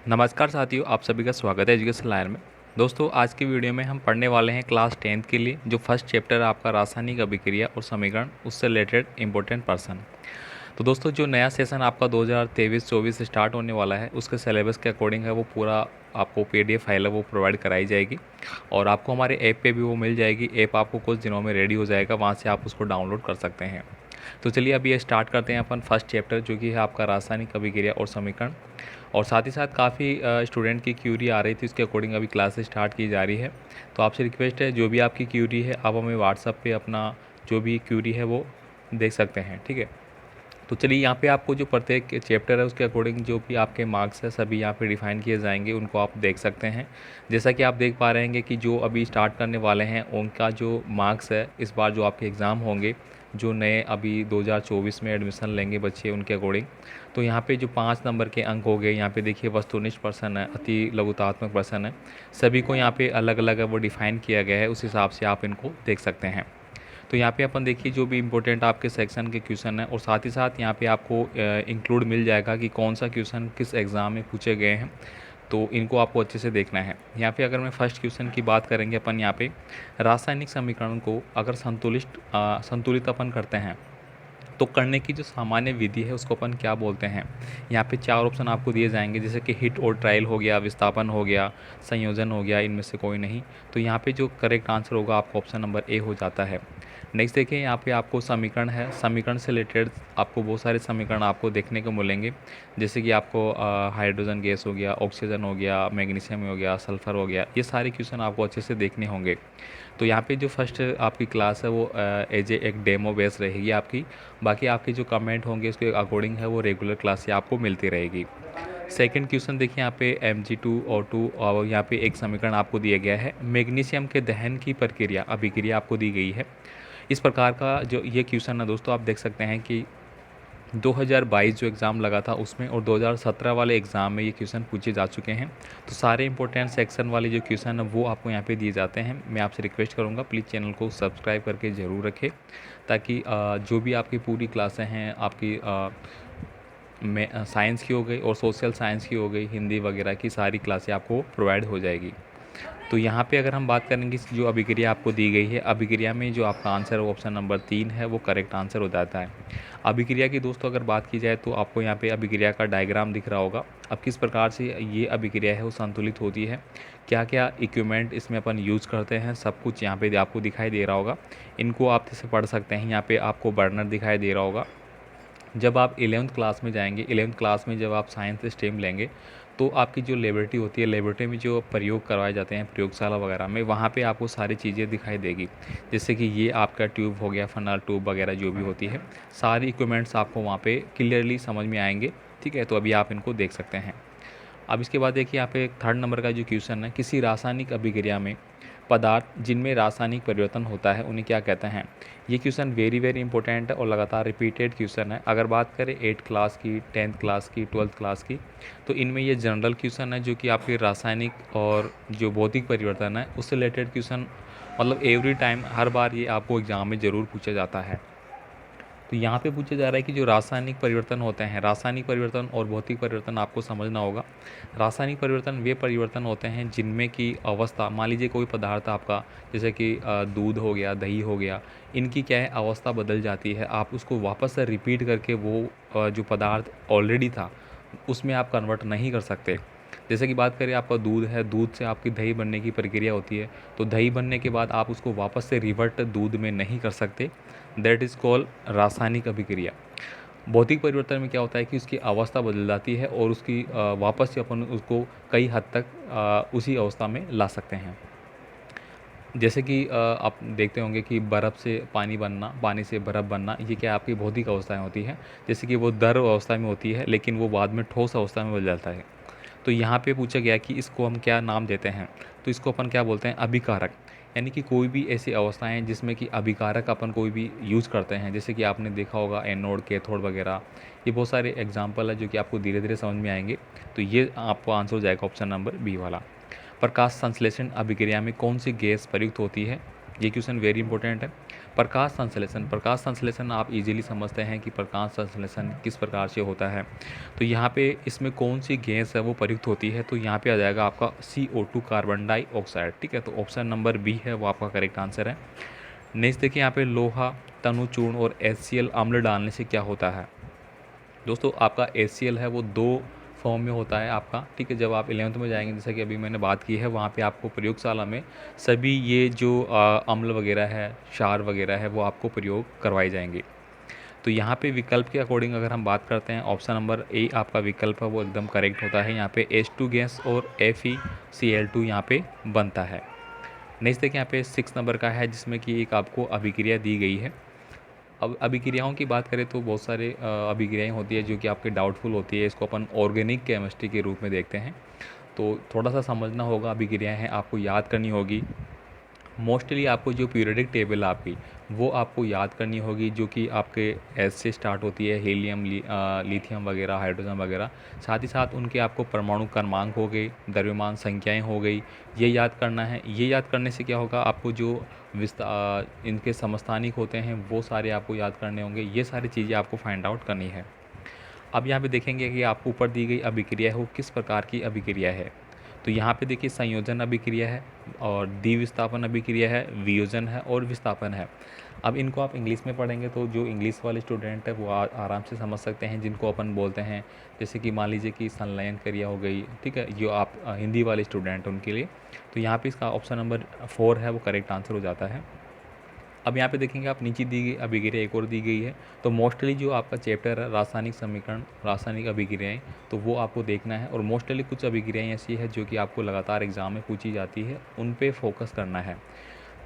नमस्कार साथियों, आप सभी का स्वागत है एजुकेशन लाइन में। दोस्तों, आज की वीडियो में हम पढ़ने वाले हैं क्लास 10th के लिए जो फर्स्ट चैप्टर है आपका रासायनिक अभिक्रिया और समीकरण, उससे रिलेटेड इंपॉर्टेंट पर्सन। तो दोस्तों, जो नया सेशन आपका 2023-24 स्टार्ट होने वाला है उसके सिलेबस के अकॉर्डिंग है वो पूरा आपको पीडीएफ फाइल है वो प्रोवाइड कराई जाएगी और आपको हमारे ऐप पे भी वो मिल जाएगी। ऐप आपको कुछ दिनों में रेडी हो जाएगा, वहाँ से आप उसको डाउनलोड कर सकते हैं। तो चलिए अभी ये स्टार्ट करते हैं अपन फर्स्ट चैप्टर जो कि है आपका रासायनिक अभिक्रिया और समीकरण। और साथ ही साथ काफ़ी स्टूडेंट की क्यूरी आ रही थी, उसके अकॉर्डिंग अभी क्लासेस स्टार्ट की जा रही है। तो आपसे रिक्वेस्ट है, जो भी आपकी क्यूरी है आप हमें व्हाट्सअप पे अपना जो भी क्यूरी है वो देख सकते हैं, ठीक है। तो चलिए यहाँ पे आपको जो प्रत्येक चैप्टर है उसके अकॉर्डिंग जो भी आपके मार्क्स है सभी यहाँ पे डिफाइन किए जाएंगे, उनको आप देख सकते हैं। जैसा कि आप देख पा रहे हैं कि जो अभी स्टार्ट करने वाले हैं उनका जो मार्क्स है इस बार जो आपके एग्ज़ाम होंगे, जो नए अभी 2024 में एडमिशन लेंगे बच्चे उनके अकॉर्डिंग, तो यहाँ पे जो 5 नंबर के अंक हो गए, यहाँ पे देखिए वस्तुनिष्ठ प्रश्न है, अति लघुतात्मक प्रश्न है, सभी को यहाँ पे अलग अलग है वो डिफ़ाइन किया गया है, उस हिसाब से आप इनको देख सकते हैं। तो यहाँ पे अपन देखिए जो भी इंपॉर्टेंट आपके सेक्शन के क्वेश्चन है और साथ ही साथ यहाँ पे आपको इंक्लूड मिल जाएगा कि कौन सा क्वेश्चन किस एग्ज़ाम में पूछे गए हैं, तो इनको आपको अच्छे से देखना है। यहाँ पे अगर मैं फर्स्ट क्वेश्चन की बात करेंगे अपन, यहाँ पे रासायनिक समीकरण को अगर संतुलित अपन करते हैं तो करने की जो सामान्य विधि है उसको अपन क्या बोलते हैं। यहाँ पे 4 ऑप्शन आपको दिए जाएंगे, जैसे कि हिट और ट्रायल हो गया, विस्थापन हो गया, संयोजन हो गया, इनमें से कोई नहीं। तो यहाँ पे जो करेक्ट आंसर होगा आपका ऑप्शन नंबर ए हो जाता है। नेक्स्ट देखिए, यहाँ पे आपको समीकरण है, समीकरण से रिलेटेड आपको बहुत सारे समीकरण आपको देखने को मिलेंगे, जैसे कि आपको हाइड्रोजन गैस हो गया, ऑक्सीजन हो गया, मैग्नीशियम हो गया, सल्फर हो गया, ये सारे क्वेश्चन आपको अच्छे से देखने होंगे। तो यहाँ पे जो फर्स्ट आपकी क्लास है वो एज ए एक डेमो बेस रहेगी आपकी, बाकी आपके जो कमेंट होंगे उसके अकॉर्डिंग है वो रेगुलर क्लास से आपको मिलती रहेगी। सेकंड क्वेश्चन देखिए, यहाँ पे Mg2O2 और यहाँ पे एक समीकरण आपको दिया गया है, मैग्नीशियम के दहन की प्रक्रिया अभिक्रिया आपको दी गई है। इस प्रकार का जो ये क्वेश्चन है दोस्तों, आप देख सकते हैं कि 2022 जो एग्ज़ाम लगा था उसमें और 2017 वाले एग्ज़ाम में ये क्वेश्चन पूछे जा चुके हैं। तो सारे इंपॉर्टेंट सेक्शन वाले जो क्वेश्चन है वो आपको यहाँ पे दिए जाते हैं। मैं आपसे रिक्वेस्ट करूँगा प्लीज़ चैनल को सब्सक्राइब करके ज़रूर रखें, ताकि जो भी आपकी पूरी क्लासें हैं आपकी में साइंस की हो गई और सोशल साइंस की हो गई, हिंदी वगैरह की सारी क्लासें आपको प्रोवाइड हो जाएगी। तो यहाँ पे अगर हम बात करेंगे जो अभिक्रिया आपको दी गई है, अभिक्रिया में जो आपका आंसर है वो ऑप्शन नंबर 3 है, वो करेक्ट आंसर हो जाता है। अभिक्रिया की दोस्तों अगर बात की जाए तो आपको यहाँ पे अभिक्रिया का डायग्राम दिख रहा होगा। अब किस प्रकार से ये अभिक्रिया है वो संतुलित होती है, क्या क्या इक्विपमेंट इसमें अपन यूज़ करते हैं, सब कुछ यहाँ पे आपको दिखाई दे रहा होगा। इनको आप जैसे पढ़ सकते हैं। यहाँ पे आपको बर्नर दिखाई दे रहा होगा। जब आप 11th क्लास में जाएंगे, 11th क्लास में जब आप साइंस स्ट्रीम लेंगे तो आपकी जो लेबोरेटरी होती है, लेबोरेटरी में जो प्रयोग करवाए जाते हैं प्रयोगशाला वगैरह में, वहाँ पे आपको सारी चीज़ें दिखाई देगी। जैसे कि ये आपका ट्यूब हो गया, फनल ट्यूब वगैरह जो भी होती है, सारी इक्विपमेंट्स आपको वहाँ पे क्लियरली समझ में आएंगे, ठीक है। तो अभी आप इनको देख सकते हैं। अब इसके बाद देखिए, यहाँ पे थर्ड नंबर का जो क्वेश्चन है, किसी रासायनिक अभिक्रिया में पदार्थ जिनमें रासायनिक परिवर्तन होता है उन्हें क्या कहते हैं। ये क्वेश्चन वेरी वेरी इंपॉर्टेंट है और लगातार रिपीटेड क्वेश्चन है। अगर बात करें 8th क्लास की, 10th क्लास की, 12th क्लास की, तो इनमें ये जनरल क्वेश्चन है जो कि आपके रासायनिक और जो भौतिक परिवर्तन है उससे रिलेटेड क्वेश्चन, मतलब एवरी टाइम हर बार ये आपको एग्ज़ाम में ज़रूर पूछा जाता है। तो यहाँ पे पूछा जा रहा है कि जो रासायनिक परिवर्तन होते हैं, रासायनिक परिवर्तन और भौतिक परिवर्तन आपको समझना होगा। रासायनिक परिवर्तन वे परिवर्तन होते हैं जिनमें की अवस्था, मान लीजिए कोई पदार्थ आपका, जैसे कि दूध हो गया, दही हो गया, इनकी क्या है अवस्था बदल जाती है, आप उसको वापस से रिपीट करके वो जो पदार्थ ऑलरेडी था उसमें आप कन्वर्ट नहीं कर सकते। जैसे कि बात करें आपका दूध है, दूध से आपकी दही बनने की प्रक्रिया होती है, तो दही बनने के बाद आप उसको वापस से रिवर्ट दूध में नहीं कर सकते। दैट इज़ कॉल्ड रासायनिक अभिक्रिया। भौतिक परिवर्तन में क्या होता है कि उसकी अवस्था बदल जाती है और उसकी वापस से अपन उसको कई हद तक उसी अवस्था में ला सकते हैं। जैसे कि आप देखते होंगे कि बर्फ़ से पानी बनना, पानी से बर्फ़ बनना, ये क्या आपकी भौतिक अवस्थाएं होती हैं। जैसे कि वो द्रव अवस्था में होती है लेकिन वो बाद में ठोस अवस्था में बदल जाता है। तो यहाँ पे पूछा गया कि इसको हम क्या नाम देते हैं, तो इसको अपन क्या बोलते हैं, अभिकारक। यानी कि कोई भी ऐसी अवस्थाएं जिसमें कि अभिकारक अपन कोई भी यूज़ करते हैं, जैसे कि आपने देखा होगा एनोड, कैथोड वगैरह, ये बहुत सारे एग्जाम्पल है जो कि आपको धीरे धीरे समझ में आएंगे। तो ये आपको आंसर हो जाएगा ऑप्शन नंबर बी वाला। प्रकाश संश्लेषण अभिक्रिया में कौन सी गैस प्रयुक्त होती है, ये क्वेश्चन वेरी इंपॉर्टेंट है। प्रकाश संश्लेषण आप इजीली समझते हैं कि प्रकाश संश्लेषण किस प्रकार से होता है। तो यहाँ पे इसमें कौन सी गैस है वो प्रयुक्त होती है, तो यहाँ पे आ जाएगा आपका CO2 कार्बन डाइऑक्साइड। ठीक है, तो ऑप्शन नंबर बी है वो आपका करेक्ट आंसर है। नेक्स्ट देखिए यहाँ पे लोहा, तनुचूर्ण और HCl अम्ल डालने से क्या होता है। दोस्तों आपका HCl है वो दो फॉर्म में होता है आपका। ठीक है, जब आप 11th में जाएंगे, जैसा कि अभी मैंने बात की है, वहाँ पे आपको प्रयोगशाला में सभी ये जो अम्ल वगैरह है, क्षार वगैरह है, वो आपको प्रयोग करवाए जाएंगे। तो यहाँ पे विकल्प के अकॉर्डिंग अगर हम बात करते हैं, ऑप्शन नंबर ए आपका विकल्प है वो एकदम करेक्ट होता है। यहाँ पे H2 गैस और FeCl2 यहाँ पे बनता है। नेक्स्ट देखिए यहाँ पे 6 नंबर का है, जिसमें कि एक आपको अभिक्रिया दी गई है। अब अभिक्रियाओं की बात करें तो बहुत सारे अभिक्रियाएं होती है जो कि आपके डाउटफुल होती है। इसको अपन ऑर्गेनिक केमिस्ट्री के रूप में देखते हैं। तो थोड़ा सा समझना होगा, अभिक्रियाएं हैं आपको याद करनी होगी। मोस्टली आपको जो पीरियोडिक टेबल आपकी वो आपको याद करनी होगी, जो कि आपके एस से स्टार्ट होती है, हीलियम, लिथियम वगैरह, हाइड्रोजन वगैरह। साथ ही साथ उनके आपको परमाणु क्रमांक हो गए, द्रव्यमान संख्याएं हो गई, ये याद करना है। ये याद करने से क्या होगा, आपको जो इनके समस्थानिक होते हैं वो सारे आपको याद करने होंगे। ये सारी चीज़ें आपको फाइंड आउट करनी है। अब यहाँ पे देखेंगे कि आपको ऊपर दी गई अभिक्रिया है वो किस प्रकार की अभिक्रिया है। तो यहाँ पे देखिए संयोजन अभिक्रिया है और द्विविस्थापन अभिक्रिया है, वियोजन है और विस्थापन है। अब इनको आप इंग्लिश में पढ़ेंगे तो जो इंग्लिश वाले स्टूडेंट है वो आराम से समझ सकते हैं, जिनको अपन बोलते हैं जैसे कि मान लीजिए कि संलयन क्रिया हो गई। ठीक है, जो आप हिंदी वाले स्टूडेंट हैं उनके लिए। तो यहाँ पे इसका ऑप्शन नंबर 4 है वो करेक्ट आंसर हो जाता है। अब यहाँ पे देखेंगे आप, नीचे दी गई अभिक्रिया एक और दी गई है। तो मोस्टली जो आपका चैप्टर है रासायनिक समीकरण, रासायनिक अभिक्रियाएं, तो वो आपको देखना है। और मोस्टली कुछ अभिक्रियाएं ऐसी है जो कि आपको लगातार एग्जाम में पूछी जाती है, उन पे फोकस करना है।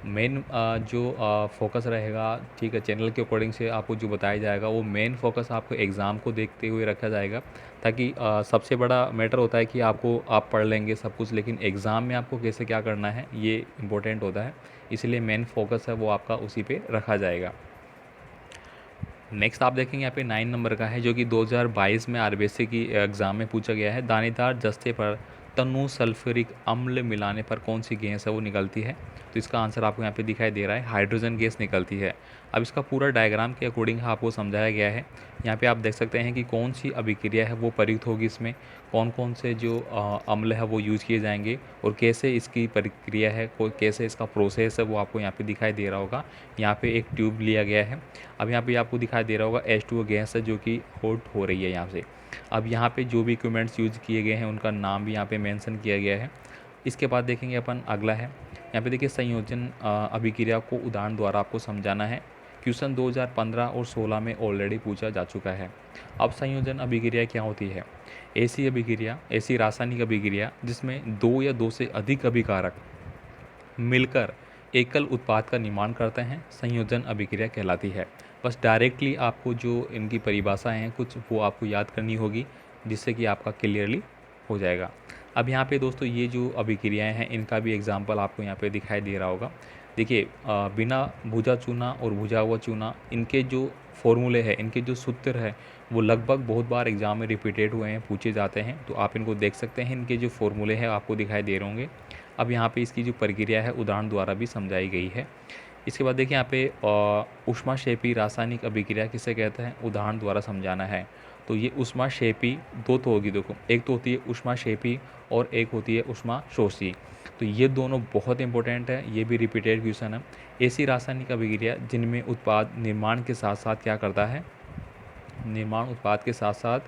मेन जो फोकस रहेगा, ठीक है, चैनल के अकॉर्डिंग से आपको जो बताया जाएगा वो मेन फोकस आपको एग्ज़ाम को देखते हुए रखा जाएगा। ताकि सबसे बड़ा मैटर होता है कि आप पढ़ लेंगे सब कुछ, लेकिन एग्ज़ाम में आपको कैसे क्या करना है ये इम्पोर्टेंट होता है। इसलिए मेन फोकस है वो आपका उसी पे रखा जाएगा। नेक्स्ट आप देखेंगे यहाँ पे 9 नंबर का है, जो कि 2022 में आरबीएससी की एग्ज़ाम में पूछा गया है। दानेदार जस्ते पर तनु सल्फ्यूरिक अम्ल मिलाने पर कौन सी गैस है वो निकलती है। तो इसका आंसर आपको यहाँ पे दिखाई दे रहा है, हाइड्रोजन गैस निकलती है। अब इसका पूरा डायग्राम के अकॉर्डिंग आपको समझाया गया है। यहाँ पे आप देख सकते हैं कि कौन सी अभिक्रिया है वो प्रयुक्त होगी, इसमें कौन कौन से जो अम्ल है वो यूज़ किए जाएंगे और कैसे इसकी प्रक्रिया है, कोई कैसे इसका प्रोसेस है वो आपको यहाँ पे दिखाई दे रहा होगा। यहाँ पे एक ट्यूब लिया गया है। अब यहाँ पे आपको दिखाई दे रहा होगा H2O गैस है जो कि हॉट हो रही है यहाँ से। अब यहाँ पे जो भी इक्विपमेंट्स यूज़ किए गए हैं उनका नाम भी यहाँ पे मेंशन किया गया है। इसके बाद देखेंगे अपन अगला है, यहाँ पे देखिए संयोजन अभिक्रिया को उदाहरण द्वारा आपको समझाना है। क्वेश्चन 2015 और 16 में ऑलरेडी पूछा जा चुका है। अब संयोजन अभिक्रिया क्या होती है। ऐसी अभिक्रिया, ऐसी रासायनिक अभिक्रिया जिसमें दो या दो से अधिक अभिकारक मिलकर एकल उत्पाद का निर्माण करते हैं, संयोजन अभिक्रिया कहलाती है। बस डायरेक्टली आपको जो इनकी परिभाषाएं हैं कुछ वो आपको याद करनी होगी, जिससे कि आपका क्लियरली हो जाएगा। अब यहाँ पे दोस्तों ये जो अभिक्रियाएं हैं इनका भी एग्जाम्पल आपको यहाँ पे दिखाई दे रहा होगा। देखिए बिना भुजा चूना और भुजा हुआ चूना, इनके जो फॉर्मूले हैं, इनके जो सूत्र है वो लगभग बहुत बार एग्जाम में रिपीटेड हुए हैं, पूछे जाते हैं। तो आप इनको देख सकते हैं, इनके जो फॉर्मूले हैं आपको दिखाई दे रहे होंगे। अब यहाँ पे इसकी जो प्रक्रिया है उदाहरण द्वारा भी समझाई गई है। इसके बाद देखिए यहाँ पे ऊष्माक्षेपी रासायनिक अभिक्रिया किसे कहते हैं, उदाहरण द्वारा समझाना है। तो ये ऊष्माक्षेपी दो तो होगी, देखो एक तो होती है ऊष्माक्षेपी और एक होती है ऊष्माशोषी। तो ये दोनों बहुत इंपॉर्टेंट है, ये भी रिपीटेड क्वेश्चन है। ऐसी रासायनिक अभिक्रिया जिनमें उत्पाद निर्माण के साथ साथ क्या करता है, निर्माण उत्पाद के साथ साथ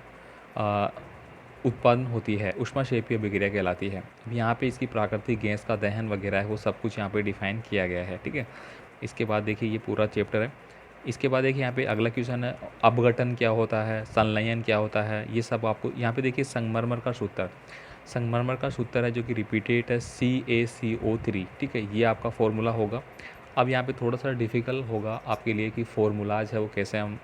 उत्पन्न होती है, ऊष्माक्षेपी अभिक्रिया कहलाती है। अब यहाँ पे इसकी प्राकृतिक गैस का दहन वगैरह है वो सब कुछ यहाँ पे डिफाइन किया गया है। ठीक है, इसके बाद देखिए ये पूरा चैप्टर है। इसके बाद देखिए यहाँ पे अगला क्वेश्चन है, अपघटन क्या होता है, संलयन क्या होता है, ये सब आपको यहाँ पे देखिए संगमरमर का सूत्र, संगमरमर का सूत्र है जो कि रिपीटेड है CaCO3। ठीक है, ये आपका फॉर्मूला होगा। अब यहाँ पे थोड़ा सा डिफ़िकल्ट होगा आपके लिए कि फॉर्मूलाज है वो कैसे हम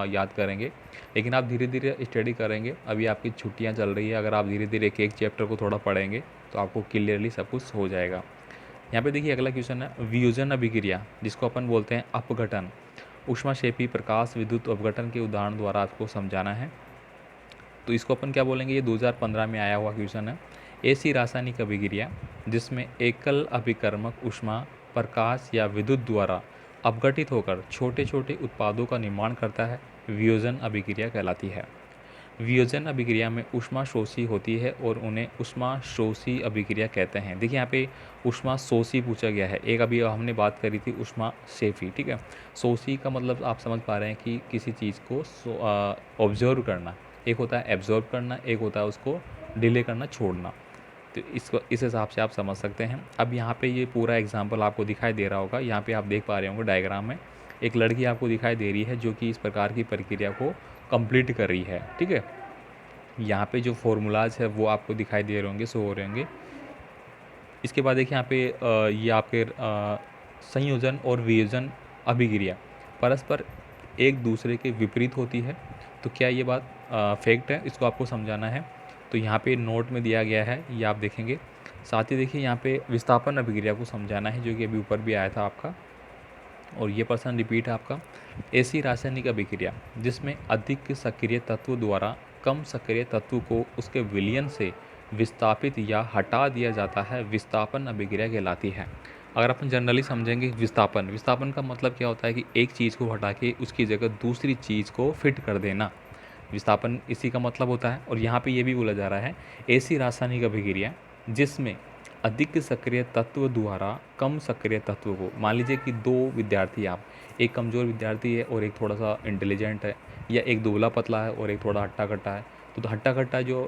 याद करेंगे, लेकिन आप धीरे धीरे स्टडी करेंगे। अभी आपकी छुट्टियाँ चल रही है, अगर आप धीरे धीरे एक एक चैप्टर को थोड़ा पढ़ेंगे तो आपको क्लियरली सब कुछ हो जाएगा। यहाँ पे देखिए अगला क्वेश्चन है, वियोजन अभिक्रिया जिसको अपन बोलते हैं अपघटन, ऊष्माक्षेपी प्रकाश विद्युत अपघटन के उदाहरण द्वारा आपको समझाना है। तो इसको अपन क्या बोलेंगे, ये 2015 में आया हुआ क्वेश्चन है। ऐसी रासायनिक अभिक्रिया जिसमें एकल अभिकर्मक ऊष्मा प्रकाश या विद्युत द्वारा अपघटित होकर छोटे छोटे उत्पादों का निर्माण करता है, वियोजन अभिक्रिया कहलाती है। वियोजन अभिक्रिया में ऊष्मा शोषी होती है और उन्हें ऊष्मा शोषी अभिक्रिया कहते हैं। देखिए यहाँ पे ऊष्मा शोषी पूछा गया है, एक अभी हमने बात करी थी ऊष्मा शेफी, ठीक है। शोषी का मतलब आप समझ पा रहे हैं कि किसी चीज़ को ऑब्जर्व करना, एक होता है एब्जॉर्व करना, एक होता है उसको डिले करना, छोड़ना। तो इसको इस हिसाब से आप समझ सकते हैं। अब यहाँ पे ये पूरा एग्जाम्पल आपको दिखाई दे रहा होगा, यहाँ पे आप देख पा रहे होंगे डायग्राम में एक लड़की आपको दिखाई दे रही है जो कि इस प्रकार की प्रक्रिया को कंप्लीट कर रही है, ठीक है। यहाँ पे जो फॉर्मूलाज है वो आपको दिखाई दे रहे होंगे, शो हो रहे होंगे। इसके बाद देखिए यहाँ पे ये आपके संयोजन और वियोजन अभिक्रिया परस्पर एक दूसरे के विपरीत होती है। तो क्या ये बात फैक्ट है, इसको आपको समझाना है। तो यहाँ पे नोट में दिया गया है, ये आप देखेंगे। साथ ही देखिए यहाँ पे विस्थापन अभिक्रिया को समझाना है, जो कि अभी ऊपर भी आया था आपका, और ये पर्सन रिपीट है आपका। ऐसी रासायनिक अभिक्रिया जिसमें अधिक सक्रिय तत्व द्वारा कम सक्रिय तत्व को उसके विलयन से विस्थापित या हटा दिया जाता है, विस्थापन अभिक्रिया कहलाती है। अगर अपन जनरली समझेंगे विस्थापन, विस्थापन का मतलब क्या होता है कि एक चीज़ को हटा के उसकी जगह दूसरी चीज़ को फिट कर देना, विस्थापन इसी का मतलब होता है। और यहाँ पे ये भी बोला जा रहा है ऐसी रासायनिक अभिक्रिया जिसमें अधिक सक्रिय तत्व द्वारा कम सक्रिय तत्व को, मान लीजिए कि दो विद्यार्थी, आप एक कमज़ोर विद्यार्थी है और एक थोड़ा सा इंटेलिजेंट है, या एक दुबला पतला है और एक थोड़ा हट्टा कट्टा है। तो हट्टा कट्टा जो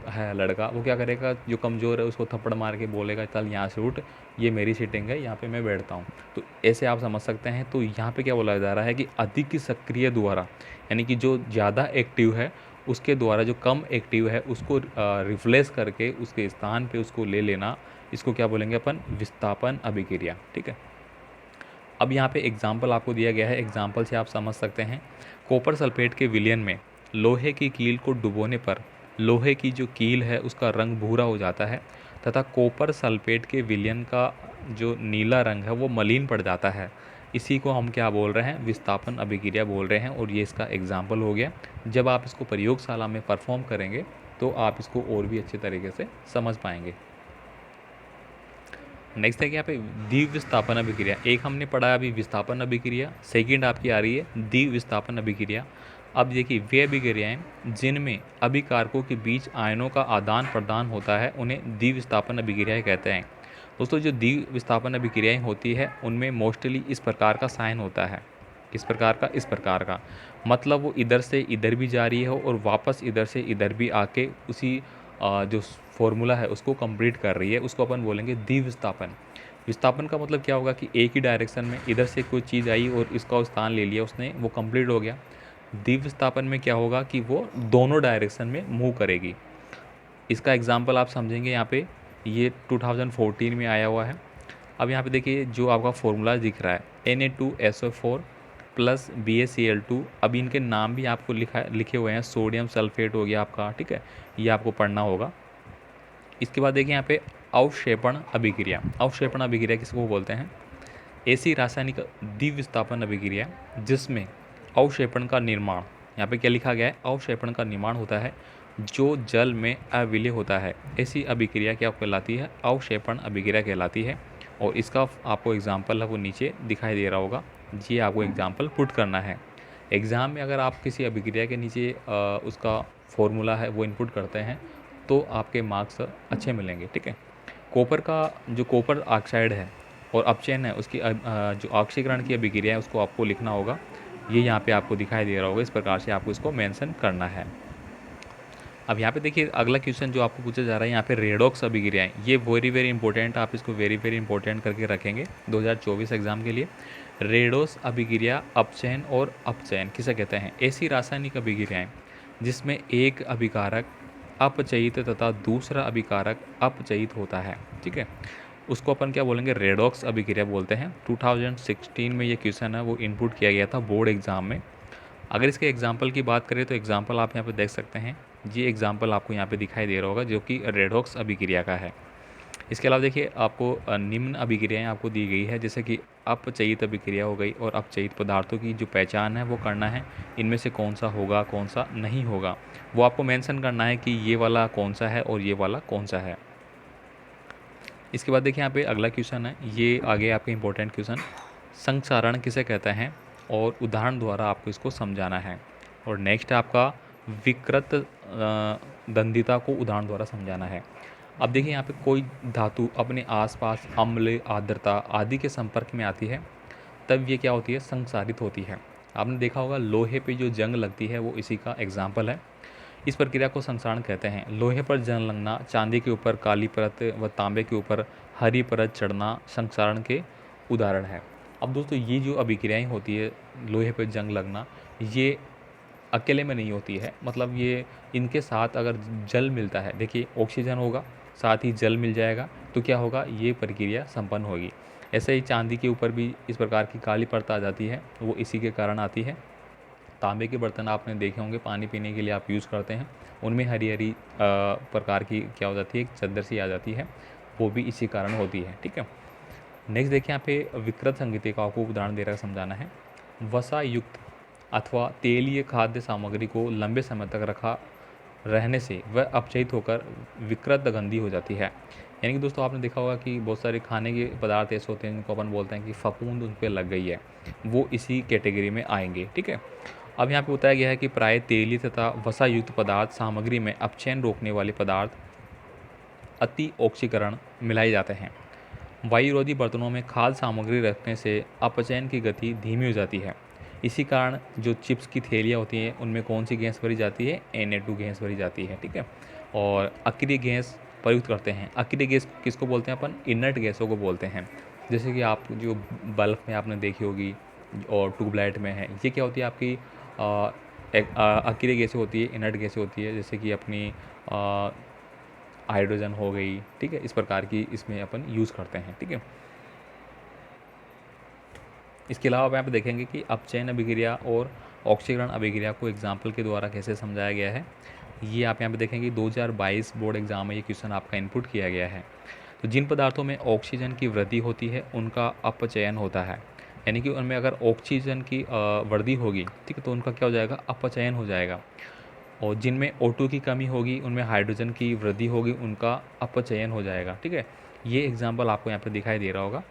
है लड़का, वो क्या करेगा, जो कमज़ोर है उसको थप्पड़ मार के बोलेगा चल यहाँ से उठ, ये मेरी सीटिंग है, यहाँ पे मैं बैठता हूँ। तो ऐसे आप समझ सकते हैं। तो यहाँ पे क्या बोला जा रहा है कि अधिक सक्रिय द्वारा, यानी कि जो ज़्यादा एक्टिव है उसके द्वारा जो कम एक्टिव है उसको रिप्लेस करके उसके स्थान पे उसको ले लेना, इसको क्या बोलेंगे अपन, विस्थापन अभिक्रिया, ठीक है। अब यहाँ पे एग्जाम्पल आपको दिया गया है, एग्जाम्पल से आप समझ सकते हैं। कॉपर सल्फेट के विलयन में लोहे की कील को डुबोने पर लोहे की जो कील है उसका रंग भूरा हो जाता है, तथा कॉपर सल्फेट के विलयन का जो नीला रंग है वो मलिन पड़ जाता है। इसी को हम क्या बोल रहे हैं, विस्थापन अभिक्रिया बोल रहे हैं। और ये इसका एग्जाम्पल हो गया। जब आप इसको प्रयोगशाला में परफॉर्म करेंगे तो आप इसको और भी अच्छे तरीके से समझ पाएंगे। नेक्स्ट है कि यहाँ पे द्विविस्थापन अभिक्रिया, एक हमने पढ़ा अभी विस्थापन अभिक्रिया, सेकंड आपकी आ रही है द्विविस्थापन अभिक्रिया। अब देखिए वे अभिक्रियाएं जिनमें अभिकारकों के बीच आयनों का आदान प्रदान होता है उन्हें द्विविस्थापन अभिक्रियाएं कहते हैं। दोस्तों जो द्विविस्थापन अभिक्रियाएं होती है उनमें मोस्टली इस प्रकार का साइन होता है, किस प्रकार का, इस प्रकार का, मतलब वो इधर से इधर भी जा रही है और वापस इधर से इधर भी आके उसी जो फॉर्मूला है उसको कंप्लीट कर रही है, उसको अपन बोलेंगे द्विविस्थापन। विस्थापन का मतलब क्या होगा कि एक ही डायरेक्शन में इधर से कोई चीज़ आई और इसका स्थान ले लिया उसने, वो कंप्लीट हो गया। द्विविस्थापन में क्या होगा कि वो दोनों डायरेक्शन में मूव करेगी। इसका एग्जाम्पल आप समझेंगे यहाँ पे, ये 2014 में आया हुआ है। अब यहाँ पे देखिए जो आपका फॉर्मूला दिख रहा है Na2SO4 प्लस BaCl2, अभी इनके नाम भी आपको लिखे हुए हैं, सोडियम सल्फेट हो गया आपका, ठीक है, ये आपको पढ़ना होगा। इसके बाद देखिए यहाँ पे अवक्षेपण अभिक्रिया, अवक्षेपण अभिक्रिया किसको बोलते हैं, ऐसी रासायनिक द्विविस्थापन अभिक्रिया जिसमें अवक्षेपण का निर्माण, यहाँ पे क्या लिखा गया है, अवक्षेपण का निर्माण होता है जो जल में अविलय होता है, ऐसी अभिक्रिया क्या कहलाती है, अवक्षेपण अभिक्रिया कहलाती है। और इसका आपको एग्जाम्पल है वो नीचे दिखाई दे रहा होगा, ये आपको एग्जाम्पल पुट करना है। एग्ज़ाम में अगर आप किसी अभिक्रिया के नीचे उसका फॉर्मूला है वो इनपुट करते हैं तो आपके मार्क्स अच्छे मिलेंगे, ठीक है। कॉपर का जो कॉपर ऑक्साइड है और अपचयन है उसकी जो ऑक्सीकरण की अभिक्रिया है उसको आपको लिखना होगा, ये यहाँ पे आपको दिखाई दे रहा होगा, इस प्रकार से आपको इसको मेंशन करना है। अब यहाँ पे देखिए अगला क्वेश्चन जो आपको पूछा जा रहा है यहाँ पे रेडॉक्स अभिक्रियाएं, ये वेरी वेरी इंपॉर्टेंट, आप इसको वेरी वेरी इंपॉर्टेंट करके रखेंगे 2024 एग्जाम के लिए। रेडॉक्स अभिक्रिया अपचयन और अपचयन किसे कहते हैं, ऐसी रासायनिक अभिक्रियाएं जिसमें एक अभिकारक अपचयित तथा दूसरा अभिकारक अपचयित होता है, ठीक है, उसको अपन क्या बोलेंगे, रेडॉक्स अभिक्रिया बोलते हैं। 2016 में ये क्वेश्चन है वो इनपुट किया गया था बोर्ड एग्जाम में। अगर इसके एग्जाम्पल की बात करें तो एग्जाम्पल आप यहाँ पे देख सकते हैं, ये एग्जाम्पल आपको यहाँ पे दिखाई दे रहा होगा जो कि रेडॉक्स अभिक्रिया का है। इसके अलावा देखिए आपको निम्न अभिक्रियाएं आपको दी गई है, जैसे कि अपचयित अभिक्रिया हो गई, और अपचयित पदार्थों की जो पहचान है वो करना है, इनमें से कौन सा होगा कौन सा नहीं होगा वो आपको मेंशन करना है कि ये वाला कौन सा है और ये वाला कौन सा है। इसके बाद देखिए यहाँ पे अगला क्वेश्चन है, ये आगे आपका इंपॉर्टेंट क्वेश्चन, संचारण किसे कहते हैं और उदाहरण द्वारा आपको इसको समझाना है। और नेक्स्ट है आपका विकृत दंडिता को उदाहरण द्वारा समझाना है। अब देखिए यहाँ पे कोई धातु अपने आसपास अम्ल, आर्द्रता आदि के संपर्क में आती है, तब ये क्या होती है, संक्षारित होती है। आपने देखा होगा लोहे पे जो जंग लगती है वो इसी का एग्जाम्पल है। इस प्रक्रिया को संक्षारण कहते हैं। लोहे पर जंग लगना, चांदी के ऊपर काली परत व तांबे के ऊपर हरी परत चढ़ना संक्षारण के उदाहरण है। अब दोस्तों ये जो अभिक्रियाएं होती है, लोहे पर जंग लगना, ये अकेले में नहीं होती है, मतलब ये इनके साथ अगर जल मिलता है, देखिए ऑक्सीजन होगा साथ ही जल मिल जाएगा तो क्या होगा, ये प्रक्रिया संपन्न होगी। ऐसे ही चांदी के ऊपर भी इस प्रकार की काली परत आ जाती है, वो इसी के कारण आती है। तांबे के बर्तन आपने देखे होंगे, पानी पीने के लिए आप यूज़ करते हैं, उनमें हरी हरी प्रकार की क्या हो जाती है, एक चद्दर सी आ जाती है, वो भी इसी कारण होती है। ठीक है, नेक्स्ट देखिए यहाँ पे विकृत संगीतिकाओं को उदाहरण दे रहा समझाना है। वसा युक्त अथवा तेलीय खाद्य सामग्री को लंबे समय तक रखा रहने से वह अपचयित होकर विकृत गंधी हो जाती है। यानी कि दोस्तों आपने देखा होगा कि बहुत सारे खाने के पदार्थ ऐसे होते हैं जिनको अपन बोलते हैं कि फफूंद उन पर लग गई है, वो इसी कैटेगरी में आएंगे। ठीक है, अब यहाँ पे बताया गया है कि प्राय तेली तथा वसा युक्त पदार्थ सामग्री में अपचयन रोकने वाले पदार्थ अति ऑक्सीकरण मिलाए जाते हैं। वायुरोधी बर्तनों में खाद्य सामग्री रखने से अपचयन की गति धीमी हो जाती है। इसी कारण जो चिप्स की थैलियाँ होती हैं उनमें कौन सी गैस भरी जाती है, Na2 गैस भरी जाती है। ठीक है, और अक्रिय गैस प्रयुक्त करते हैं। अक्रिय गैस किसको बोलते हैं अपन, इनर्ट गैसों को बोलते हैं। जैसे कि आप जो बल्ब में आपने देखी होगी और ट्यूबलाइट में है, ये क्या होती है आपकी अक्रिय गैसें होती है, इनर्ट गैसें होती है, जैसे कि अपनी हाइड्रोजन हो गई। ठीक है, इस प्रकार की इसमें अपन यूज़ करते हैं। ठीक है, इसके अलावा आप यहाँ पे देखेंगे कि अपचयन अभिक्रिया और ऑक्सीकरण अभिक्रिया को एग्जाम्पल के द्वारा कैसे समझाया गया है। ये आप यहाँ पे देखेंगे 2022 बोर्ड एग्जाम में ये क्वेश्चन आपका इनपुट किया गया है। तो जिन पदार्थों में ऑक्सीजन की वृद्धि होती है उनका अपचयन होता है, यानी कि उनमें अगर ऑक्सीजन की वृद्धि होगी, ठीक है, तो उनका क्या हो जाएगा, अपचयन हो जाएगा। और जिनमें O2 की कमी होगी उनमें हाइड्रोजन की वृद्धि होगी, उनका अपचयन हो जाएगा। ठीक है, ये एग्जाम्पल आपको यहाँ पे दिखाई दे रहा होगा।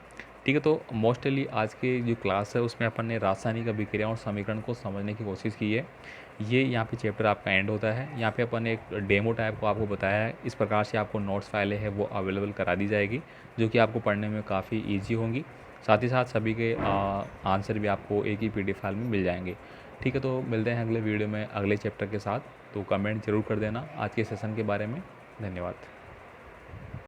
ठीक है, तो मोस्टली आज के जो क्लास है उसमें अपन ने रासायनिक अभिक्रिया और समीकरण को समझने की कोशिश की है। ये यहाँ पे चैप्टर आपका एंड होता है। यहाँ पे अपन ने एक डेमो टाइप को आपको बताया है, इस प्रकार से आपको नोट्स फाइलें हैं वो अवेलेबल करा दी जाएगी, जो कि आपको पढ़ने में काफ़ी ईजी होंगी। साथ ही साथ सभी के आंसर भी आपको एक ही PDF फाइल में मिल जाएंगे। ठीक है, तो मिलते हैं अगले वीडियो में अगले चैप्टर के साथ। तो कमेंट जरूर कर देना आज के सेशन के बारे में। धन्यवाद।